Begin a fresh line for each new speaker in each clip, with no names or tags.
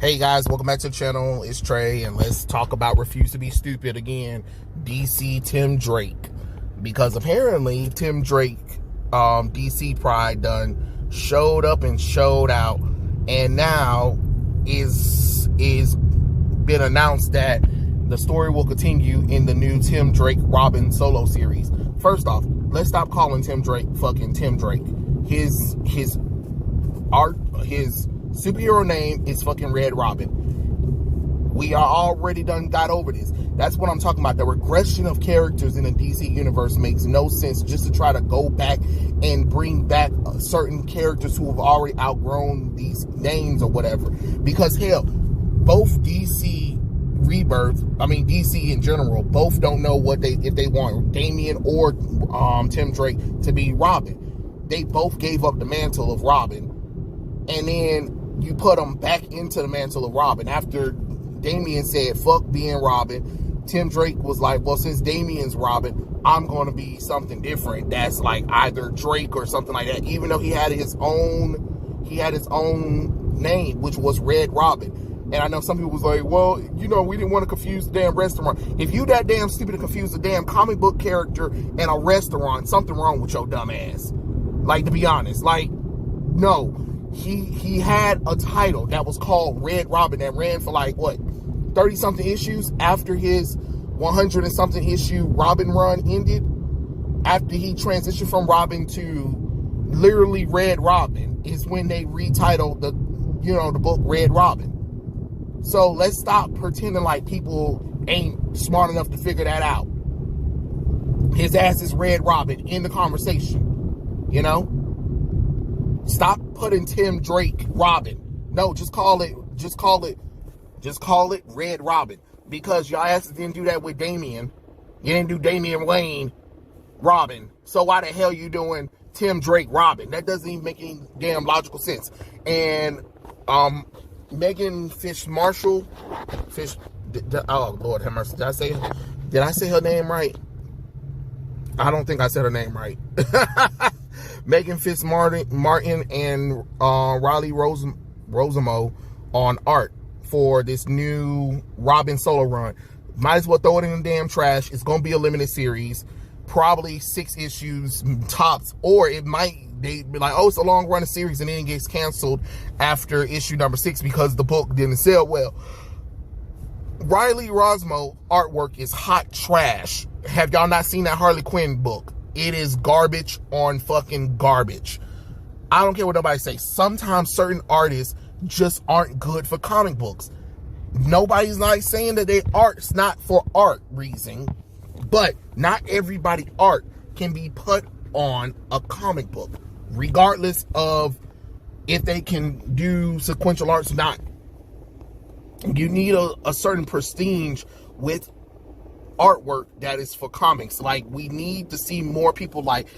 Hey guys, welcome back to the channel. It's Trey, and let's talk about Refuse to Be Stupid again. DC Tim Drake. Because apparently Tim Drake, DC Pride done showed up and showed out, and now is been announced that the story will continue in the new Tim Drake Robin solo series. First off, let's stop calling Tim Drake fucking Tim Drake. His superhero name is fucking Red Robin. We are already got over this. That's what I'm talking about. The regression of characters in the DC universe makes no sense, just to try to go back and bring back certain characters who have already outgrown these names or whatever. Because hell, both DC in general, both don't know if they want Damian or Tim Drake to be Robin. They both gave up the mantle of Robin, and then you put them back into the mantle of Robin. After Damian said, fuck being Robin, Tim Drake was like, well, since Damian's Robin, I'm going to be something different. That's like either Drake or something like that, even though he had his own name, which was Red Robin. And I know some people was like, well, you know, we didn't want to confuse the damn restaurant. If you that damn stupid to confuse a damn comic book character and a restaurant, something wrong with your dumb ass. Like, to be honest, like, no. He had a title that was called Red Robin that ran for like, what, 30-something issues after his 100-and-something issue Robin run ended. After he transitioned from Robin to literally Red Robin is when they retitled the book Red Robin. So let's stop pretending like people ain't smart enough to figure that out. His ass is Red Robin in the conversation, you know? Stop putting Tim Drake Robin. No, just call it Red Robin. Because y'all asses didn't do that with Damian. You didn't do Damian Wayne Robin. So why the hell you doing Tim Drake Robin? That doesn't even make any damn logical sense. And Meghan Fitzmartin, oh Lord have mercy. Did I say her name right? I don't think I said her name right. Meghan Fitzmartin and Riley Rossmo on art for this new Robin solo run. Might as well throw it in the damn trash. It's going to be a limited series. Probably 6 issues tops. Or they be like, oh, it's a long running series, and then it gets canceled after issue number 6 because the book didn't sell well. Riley Rossmo artwork is hot trash. Have y'all not seen that Harley Quinn book? It is garbage on fucking garbage. I don't care what nobody says. Sometimes certain artists just aren't good for comic books. Nobody's not saying that their art's not for art reason, but not everybody art can be put on a comic book, regardless of if they can do sequential arts or not. You need a certain prestige with artwork that is for comics. Like, we need to see more people like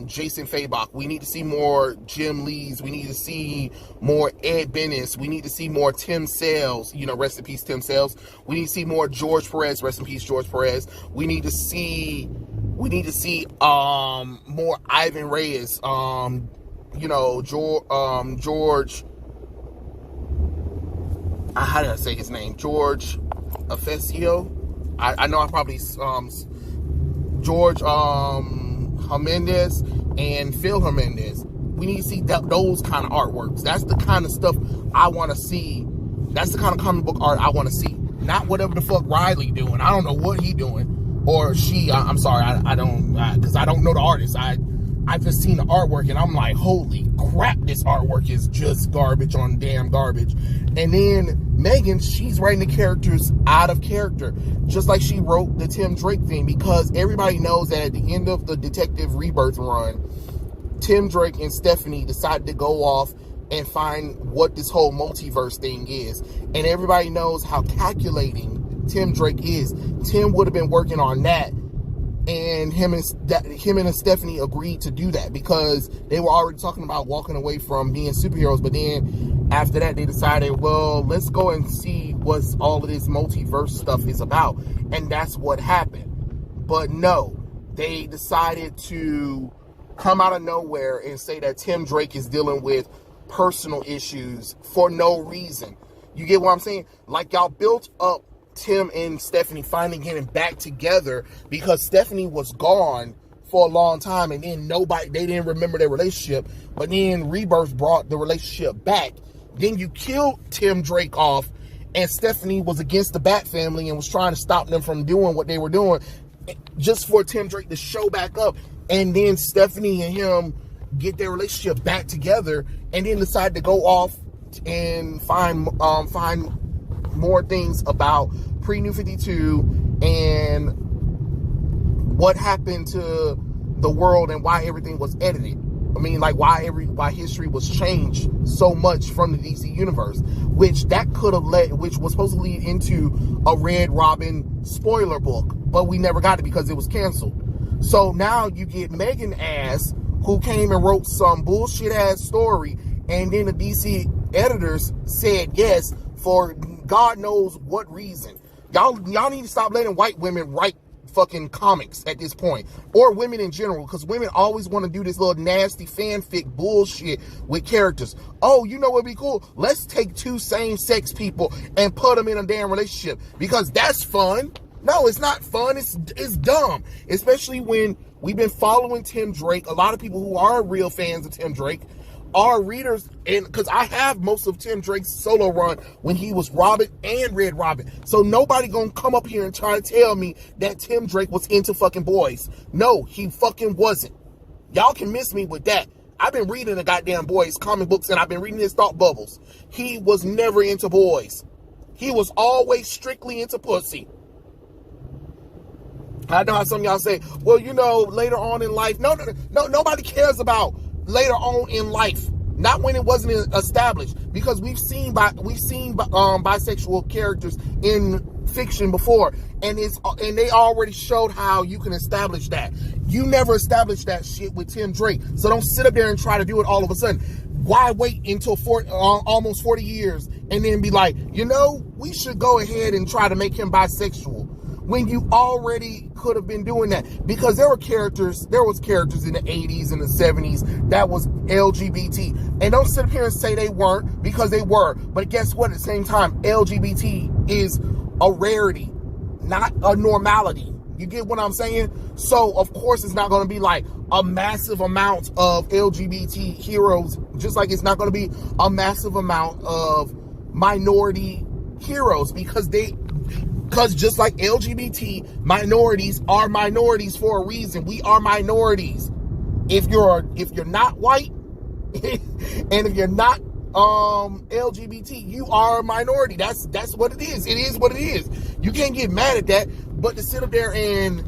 Jason Fabok. We need to see more Jim Lees. We need to see more Ed Bennis. We need to see more Tim Sales, rest in peace Tim Sales. We need to see more George Perez, rest in peace George Perez. We need to see more Ivan Reyes, George, how did I say his name? George Afesio. I know I probably George Jimenez and Phil Jimenez. We need to see those kind of artworks. That's the kind of stuff I want to see. That's the kind of comic book art I want to see. Not whatever the fuck Riley doing. I don't know what he doing, or she. I'm sorry, I don't, because I don't know the artist. I've just seen the artwork and I'm like, holy crap, this artwork is just garbage on damn garbage. And then Meghan, she's writing the characters out of character, just like she wrote the Tim Drake thing, because everybody knows that at the end of the Detective Rebirth run, Tim Drake and Stephanie decided to go off and find what this whole multiverse thing is. And everybody knows how calculating Tim Drake is. Tim would have been working on that, and him and Stephanie agreed to do that because they were already talking about walking away from being superheroes. But then after that, they decided, well, let's go and see what all of this multiverse stuff is about. And that's what happened. But no, they decided to come out of nowhere and say that Tim Drake is dealing with personal issues for no reason. You get what I'm saying? Like, y'all built up Tim and Stephanie finally getting back together because Stephanie was gone for a long time, and then they didn't remember their relationship, but then Rebirth brought the relationship back. Then you killed Tim Drake off, and Stephanie was against the Batfamily and was trying to stop them from doing what they were doing just for Tim Drake to show back up, and then Stephanie and him get their relationship back together, and then decide to go off and find more things about pre-New 52 and what happened to the world and why everything was edited. I mean, like, why history was changed so much from the DC universe, which was supposed to lead into a Red Robin spoiler book, but we never got it because it was canceled. So now you get Meghan ass, who came and wrote some bullshit ass story, and then the DC editors said yes for God knows what reason. Y'all need to stop letting white women write fucking comics at this point, or women in general, because women always want to do this little nasty fanfic bullshit with characters. Oh, you know what'd be cool? Let's take two same-sex people and put them in a damn relationship, because that's fun. No, it's not fun. It's dumb, especially when we've been following Tim Drake. A lot of people who are real fans of Tim Drake are readers, and because I have most of Tim Drake's solo run when he was Robin and Red Robin. So nobody gonna come up here and try to tell me that Tim Drake was into fucking boys. No, he fucking wasn't. Y'all can miss me with that. I've been reading the goddamn boys comic books, and I've been reading his thought bubbles. He was never into boys. He was always strictly into pussy. I know how some of y'all say, well, you know, later on in life. No, nobody cares about later on in life. Not when it wasn't established, because we've seen bisexual characters in fiction before, and they already showed how you can establish that. You never established that shit with Tim Drake, so don't sit up there and try to do it all of a sudden. Why wait until almost 40 years and then be like, you know, we should go ahead and try to make him bisexual, when you already could have been doing that? Because there was characters in the 80s and the 70s that was LGBT. And don't sit up here and say they weren't, because they were. But guess what? At the same time, LGBT is a rarity, not a normality. You get what I'm saying? So, of course, it's not going to be like a massive amount of LGBT heroes, just like it's not going to be a massive amount of minority heroes, because just like LGBT, minorities are minorities for a reason. We are minorities. If you're not white and if you're not LGBT, you are a minority. That's what it is. It is what it is. You can't get mad at that. But to sit up there and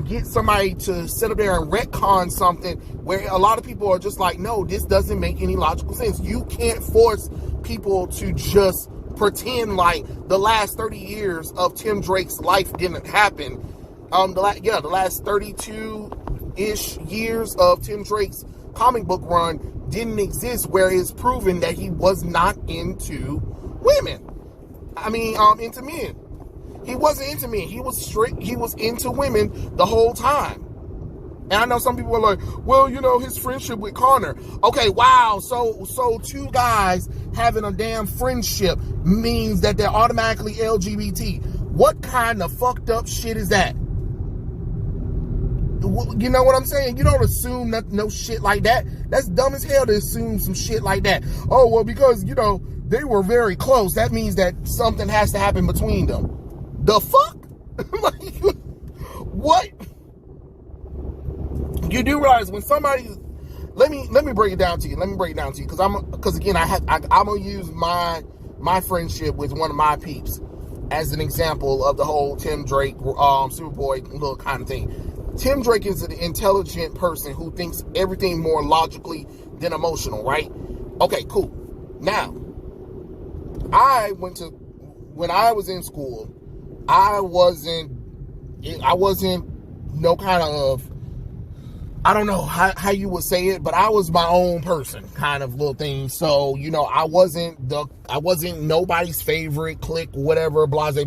get somebody to sit up there and retcon something where a lot of people are just like, no, this doesn't make any logical sense. You can't force people to just pretend like the last 30 years of Tim Drake's life didn't happen. The last 32-ish years of Tim Drake's comic book run didn't exist, where it's proven that he was not into women. Into men. He wasn't into men. He was strict. He was into women the whole time. And I know some people are like, well, you know, his friendship with Connor. Okay, wow. So two guys having a damn friendship means that they're automatically LGBT. What kind of fucked up shit is that? You know what I'm saying? You don't assume no shit like that. That's dumb as hell to assume some shit like that. Oh, well, because, you know, they were very close. That means that something has to happen between them. The fuck? Like, what? You do realize when somebody, let me break it down to you. Because again, I'm gonna use my friendship with one of my peeps as an example of the whole Tim Drake, Superboy little kind of thing. Tim Drake is an intelligent person who thinks everything more logically than emotional, right? Okay, cool. Now, when I was in school, I wasn't no kind of, I don't know how you would say it, but I was my own person kind of little thing. So, you know, I wasn't nobody's favorite clique, whatever, blase. I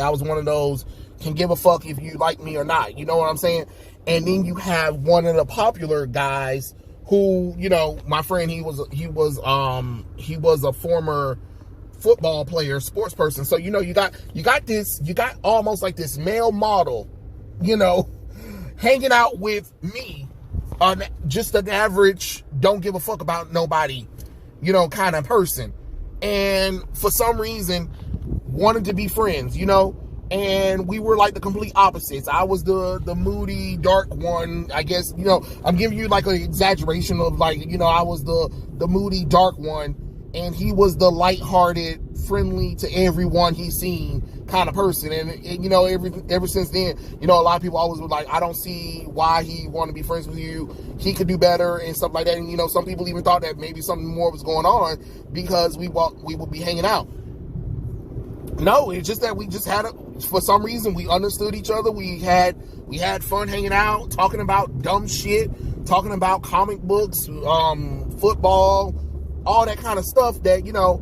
was one of those, can give a fuck if you like me or not. You know what I'm saying? And then you have one of the popular guys who, you know, my friend, he was a former football player, sports person. So, you know, you got almost like this male model, you know, hanging out with me, just an average, don't give a fuck about nobody, you know, kind of person. And for some reason, wanted to be friends, you know, and we were like the complete opposites. I was the moody, dark one, I guess, you know, I'm giving you like an exaggeration of like, you know, I was the moody, dark one, and he was the lighthearted, friendly to everyone he's seen kind of person. And you know, ever since then, you know, a lot of people always were like, I don't see why he want to be friends with you. He could do better and stuff like that. And, you know, some people even thought that maybe something more was going on because we would be hanging out. No, it's just that we just had for some reason, we understood each other. We had fun hanging out, talking about dumb shit, talking about comic books, football, all that kind of stuff that, you know,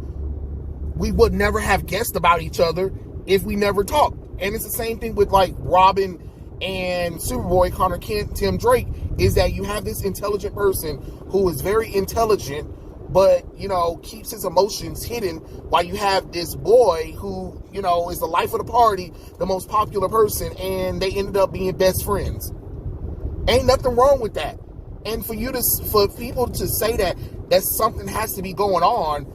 we would never have guessed about each other if we never talked. And it's the same thing with like Robin and Superboy, Connor Kent, Tim Drake, is that you have this intelligent person who is very intelligent, but, you know, keeps his emotions hidden, while you have this boy who, you know, is the life of the party, the most popular person, and they ended up being best friends. Ain't nothing wrong with that. And for people to say that something has to be going on,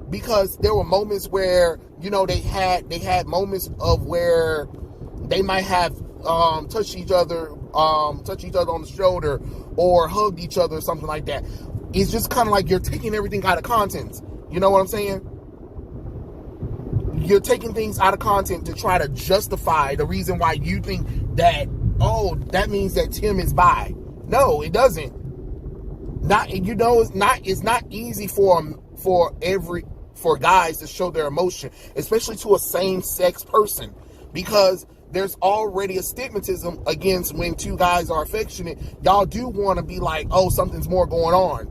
because there were moments where, you know, they had moments of where they might have touched each other on the shoulder or hugged each other or something like that. It's just kind of like you're taking everything out of context. You know what I'm saying? You're taking things out of context to try to justify the reason why you think that, oh, that means that Tim is bi. No, it doesn't. It's not easy for guys to show their emotion, especially to a same-sex person, because there's already a stigmatism against when two guys are affectionate. Y'all do want to be like, oh, something's more going on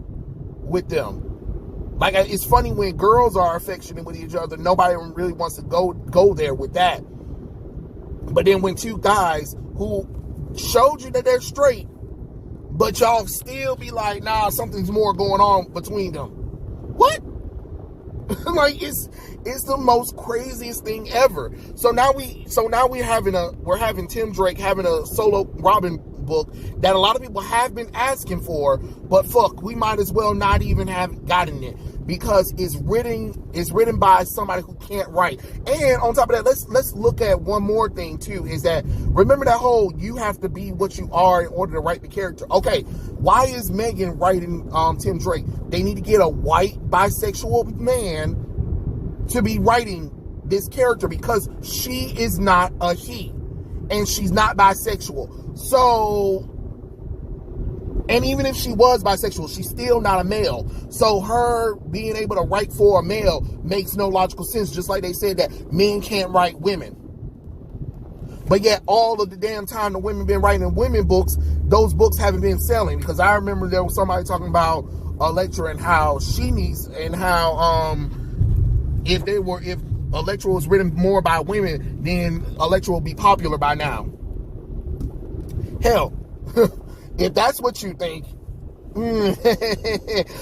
with them. Like, it's funny when girls are affectionate with each other, nobody really wants to go there with that. But then when two guys who showed you that they're straight, but y'all still be like, nah, something's more going on between them. What? Like, it's the most craziest thing ever. So now we're having Tim Drake having a solo Robin book that a lot of people have been asking for, but fuck, we might as well not even have gotten it, because it's written by somebody who can't write. And on top of that, let's look at one more thing too, is that, remember that whole you have to be what you are in order to write the character. Okay, why is Meghan writing Tim Drake? They need to get a white bisexual man to be writing this character, because she is not a he, and she's not bisexual. So, and even if she was bisexual, she's still not a male. So her being able to write for a male makes no logical sense, just like they said that men can't write women. But yet all of the damn time the women been writing women books, those books haven't been selling. Because I remember there was somebody talking about Electra and how she needs, and how if Electra was written more by women, then Electra will be popular by now. Hell, if that's what you think,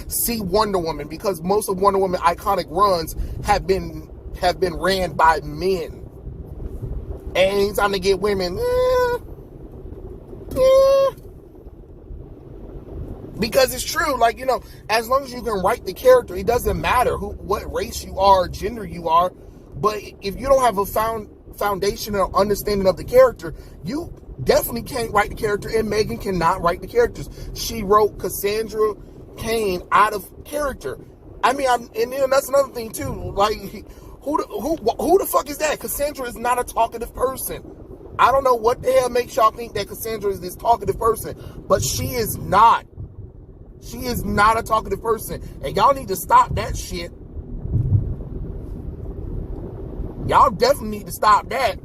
see Wonder Woman, because most of Wonder Woman iconic runs have been ran by men. And anytime they get women, because it's true, like, you know, as long as you can write the character, it doesn't matter what race you are, gender you are. But if you don't have a foundational understanding of the character, you definitely can't write the character, and Meghan cannot write the characters. She wrote Cassandra Cain out of character. I mean, and then that's another thing too. Like, who the fuck is that? Cassandra is not a talkative person. I don't know what the hell makes y'all think that Cassandra is this talkative person, but she is not. She is not a talkative person, and y'all need to stop that shit. Y'all definitely need to stop that.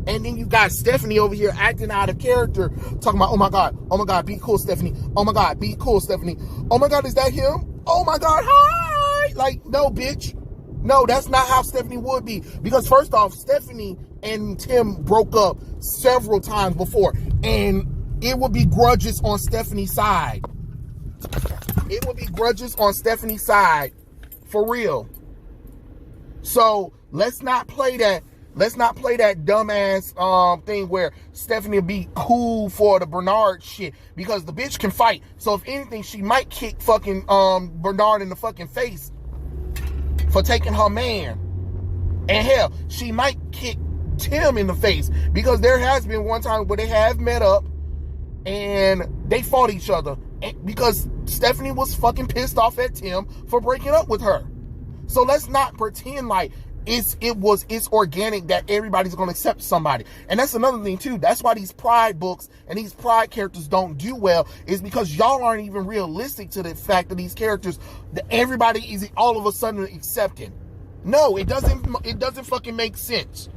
And then you got Stephanie over here acting out of character, talking about, oh my God, be cool, Stephanie. Oh my God, be cool, Stephanie. Oh my God, is that him? Oh my God, hi. Like, no, bitch. No, that's not how Stephanie would be. Because first off, Stephanie and Tim broke up several times before, and it would be grudges on Stephanie's side. It would be grudges on Stephanie's side. For real. So let's not play that. Let's not play that dumbass thing where Stephanie will be cool for the Bernard shit, because the bitch can fight. So if anything, she might kick fucking Bernard in the fucking face for taking her man. And hell, she might kick Tim in the face, because there has been one time where they have met up and they fought each other because Stephanie was fucking pissed off at Tim for breaking up with her. So let's not pretend like it's organic that everybody's going to accept somebody. And that's another thing too. That's why these pride books and these pride characters don't do well, is because y'all aren't even realistic to the fact that these characters, that everybody is all of a sudden accepting. No, it doesn't fucking make sense.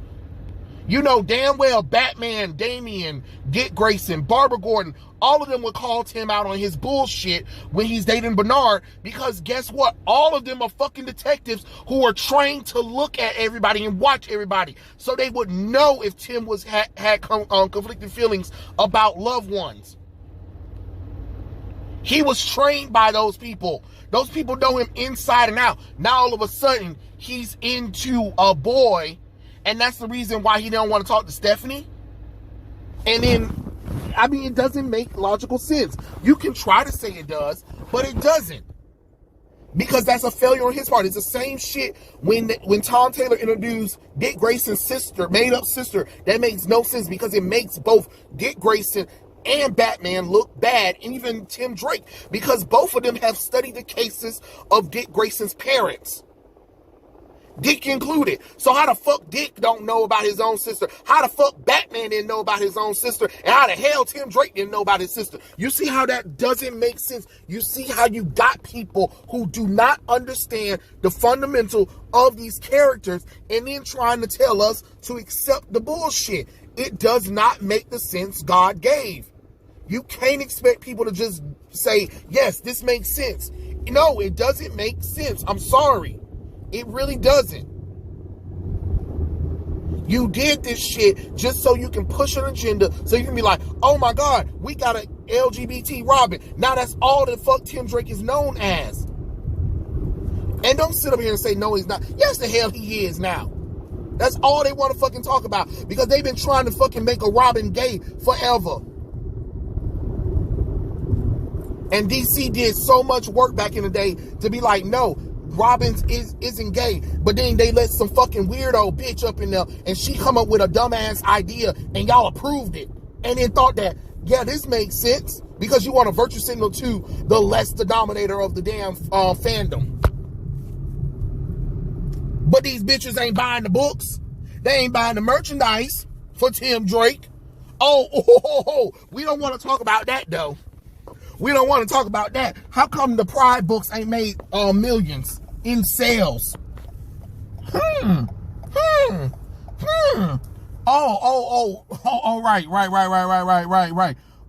You know damn well Batman, Damian, Dick Grayson, Barbara Gordon, all of them would call Tim out on his bullshit when he's dating Bernard, because guess what? All of them are fucking detectives who are trained to look at everybody and watch everybody, so they would know if Tim had conflicting feelings about loved ones. He was trained by those people. Those people know him inside and out. Now all of a sudden he's into a boy, and that's the reason why he don't want to talk to Stephanie. And then, I mean, it doesn't make logical sense. You can try to say it does, but it doesn't. Because that's a failure on his part. It's the same shit when Tom Taylor introduced Dick Grayson's sister, made-up sister. That makes no sense, because it makes both Dick Grayson and Batman look bad, and even Tim Drake, because both of them have studied the cases of Dick Grayson's parents. Dick included. So how the fuck Dick don't know about his own sister? How the fuck Batman didn't know about his own sister? And how the hell Tim Drake didn't know about his sister? You see how that doesn't make sense? You see how you got people who do not understand the fundamental of these characters and then trying to tell us to accept the bullshit. It does not make the sense God gave. You can't expect people to just say, yes, this makes sense. No, it doesn't make sense. I'm sorry. It really doesn't. You did this shit just so you can push an agenda, so you can be like, oh my God, we got an LGBT Robin. Now that's all the fuck Tim Drake is known as. And don't sit up here and say, no, he's not. Yes, the hell he is now. That's all they want to fucking talk about, because they've been trying to fucking make a Robin gay forever. And DC did so much work back in the day to be like, no, Robin isn't gay. But then they let some fucking weirdo bitch up in there, and she come up with a dumbass idea, and y'all approved it. And then thought that, yeah, this makes sense, because you want a virtue signal to the less denominator of the damn fandom. But these bitches ain't buying the books. They ain't buying the merchandise for Tim Drake. Oh, we don't want to talk about that, though. We don't want to talk about that. How come the Pride books ain't made millions in sales? Right.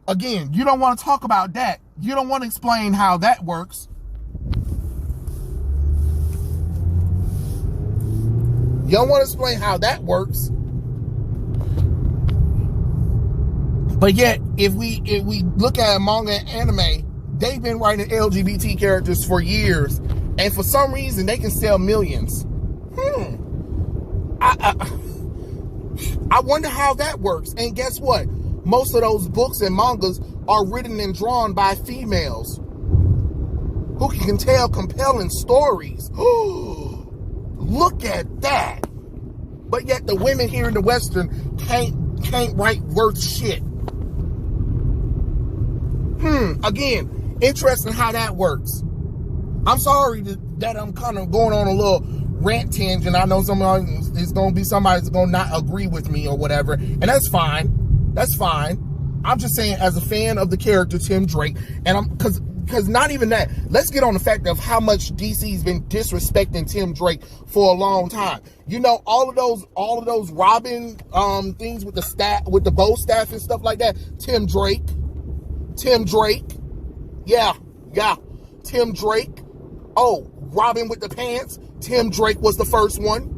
Again, you don't want to talk about that. You don't want to explain how that works. You don't want to explain how that works. But yet, if we look at manga and anime, they've been writing LGBT characters for years, and for some reason they can sell millions. I wonder how that works. And guess what? Most of those books and mangas are written and drawn by females who can tell compelling stories. Look at that. But yet the women here in the Western can't write worth shit. Again, interesting how that works. I'm sorry that I'm kind of going on a little rant tangent. I know somebody is going to be somebody that's going to not agree with me or whatever, and that's fine. That's fine. I'm just saying, as a fan of the character Tim Drake, and because not even that. Let's get on the fact of how much DC's been disrespecting Tim Drake for a long time. You know, all of those Robin things with the bow staff and stuff like that. Tim Drake. Yeah. Tim Drake. Oh, Robin with the pants. Tim Drake was the first one.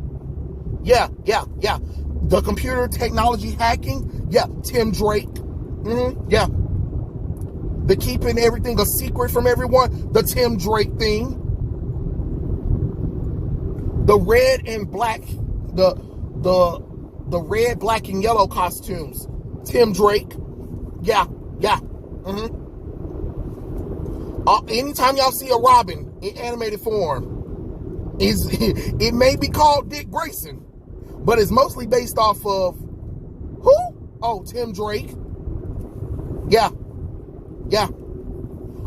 Yeah. The computer technology hacking. Yeah, Tim Drake. Yeah. The keeping everything a secret from everyone. The Tim Drake thing. The red and black, the red, black, and yellow costumes. Tim Drake. Yeah. Anytime y'all see a Robin in animated form, it may be called Dick Grayson, but it's mostly based off of who? Oh, Tim Drake. Yeah.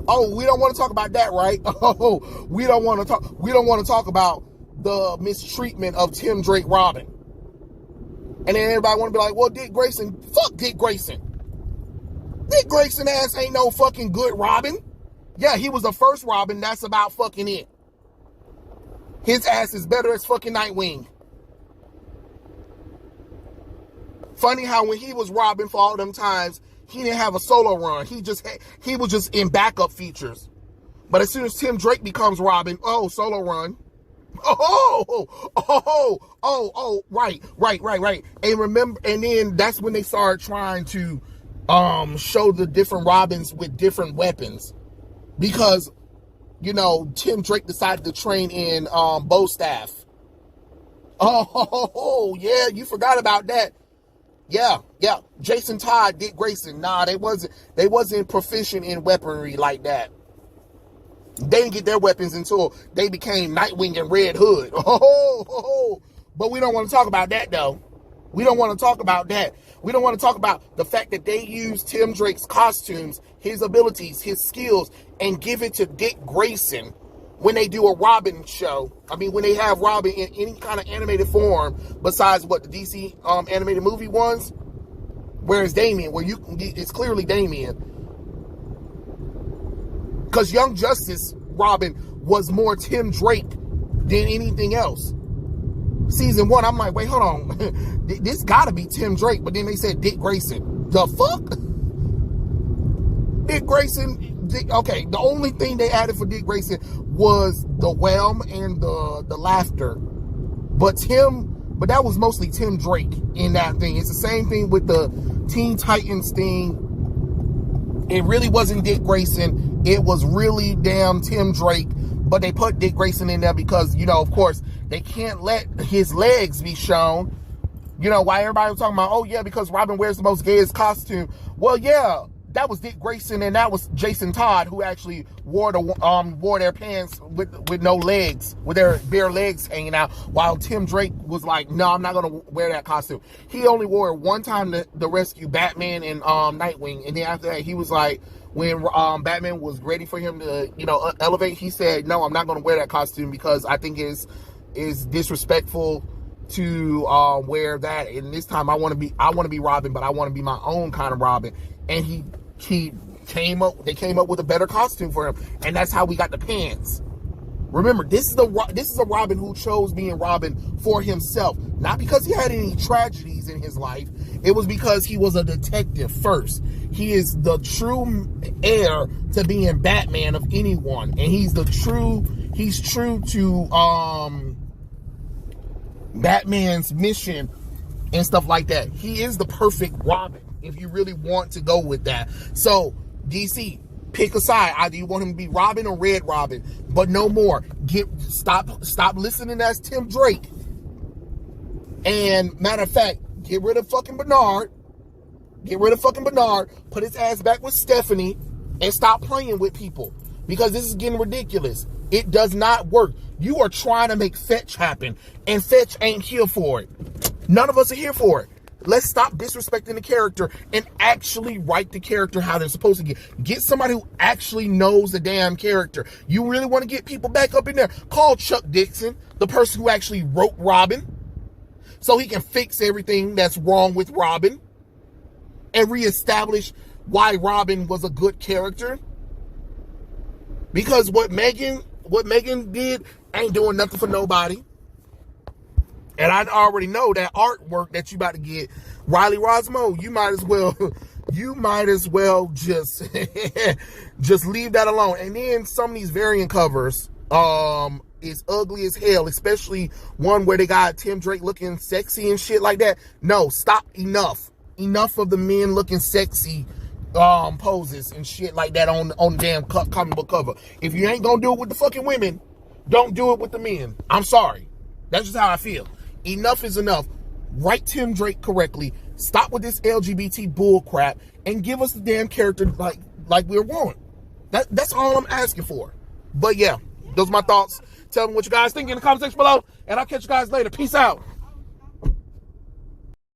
Oh, we don't want to talk about that, right? Oh, we don't want to talk about the mistreatment of Tim Drake Robin. And then everybody want to be like, well, Dick Grayson, fuck Dick Grayson. Dick Grayson ass ain't no fucking good Robin. Yeah, he was the first Robin. That's about fucking it. His ass is better as fucking Nightwing. Funny how when he was Robin for all them times, he didn't have a solo run. He was just in backup features. But as soon as Tim Drake becomes Robin, solo run. Right. And remember, and then that's when they started trying to show the different Robins with different weapons. Because, Tim Drake decided to train in bow staff. Yeah, you forgot about that. Yeah. Jason Todd, Dick Grayson. Nah, they wasn't proficient in weaponry like that. They didn't get their weapons until they became Nightwing and Red Hood. But we don't want to talk about that, though. We don't want to talk about that. We don't want to talk about the fact that they use Tim Drake's costumes, his abilities, his skills, and give it to Dick Grayson when they do a Robin show. I mean, when they have Robin in any kind of animated form besides what the DC animated movie ones. Whereas Damian, it's clearly Damian. Because Young Justice Robin was more Tim Drake than anything else. Season 1, I'm like, wait, hold on. This gotta be Tim Drake. But then they said Dick Grayson. The fuck? Dick Grayson. Okay, the only thing they added for Dick Grayson was the whelm and the laughter. But that was mostly Tim Drake in that thing. It's the same thing with the Teen Titans thing. It really wasn't Dick Grayson. It was really damn Tim Drake. But they put Dick Grayson in there because, of course, they can't let his legs be shown. Why everybody was talking about, oh, yeah, because Robin wears the most gayest costume. Well, yeah, that was Dick Grayson and that was Jason Todd who actually wore their pants with no legs, with their bare legs hanging out, while Tim Drake was like, no, I'm not going to wear that costume. He only wore it one time to rescue Batman and Nightwing. And then after that, he was like, when Batman was ready for him to, elevate, he said, no, I'm not going to wear that costume because I think it's disrespectful to wear that. And this time I want to be Robin, but I want to be my own kind of Robin. And they came up with a better costume for him. And that's how we got the pants. Remember, this is a Robin who chose being Robin for himself. Not because he had any tragedies in his life. It was because he was a detective first. He is the true heir to being Batman of anyone. And he's true to Batman's mission and stuff like that. He is the perfect Robin, if you really want to go with that. So, DC, pick a side. Either you want him to be Robin or Red Robin, but no more. Stop listening as Tim Drake. And matter of fact, get rid of fucking Bernard. Put his ass back with Stephanie and stop playing with people, because this is getting ridiculous. It does not work. You are trying to make Fetch happen, and Fetch ain't here for it. None of us are here for it. Let's stop disrespecting the character and actually write the character how they're supposed to get somebody who actually knows the damn character. You really want to get people back up in there? Call Chuck Dixon, the person who actually wrote Robin, so he can fix everything that's wrong with Robin and reestablish why Robin was a good character. Because what Meghan did ain't doing nothing for nobody. And I already know that artwork that you about to get, Riley Rossmo, you might as well just just leave that alone. And then some of these variant covers is ugly as hell, especially one where they got Tim Drake looking sexy and shit like that. No, stop. Enough of the men looking sexy poses and shit like that on the damn comic book cover. If you ain't gonna do it with the fucking women, don't do it with the men. I'm sorry. That's just how I feel. Enough is enough. Write Tim Drake correctly. Stop with this LGBT bull crap and give us the damn character like we're wanting. That's all I'm asking for. But yeah, those are my thoughts. Tell me what you guys think in the comment section below, and I'll catch you guys later. Peace out.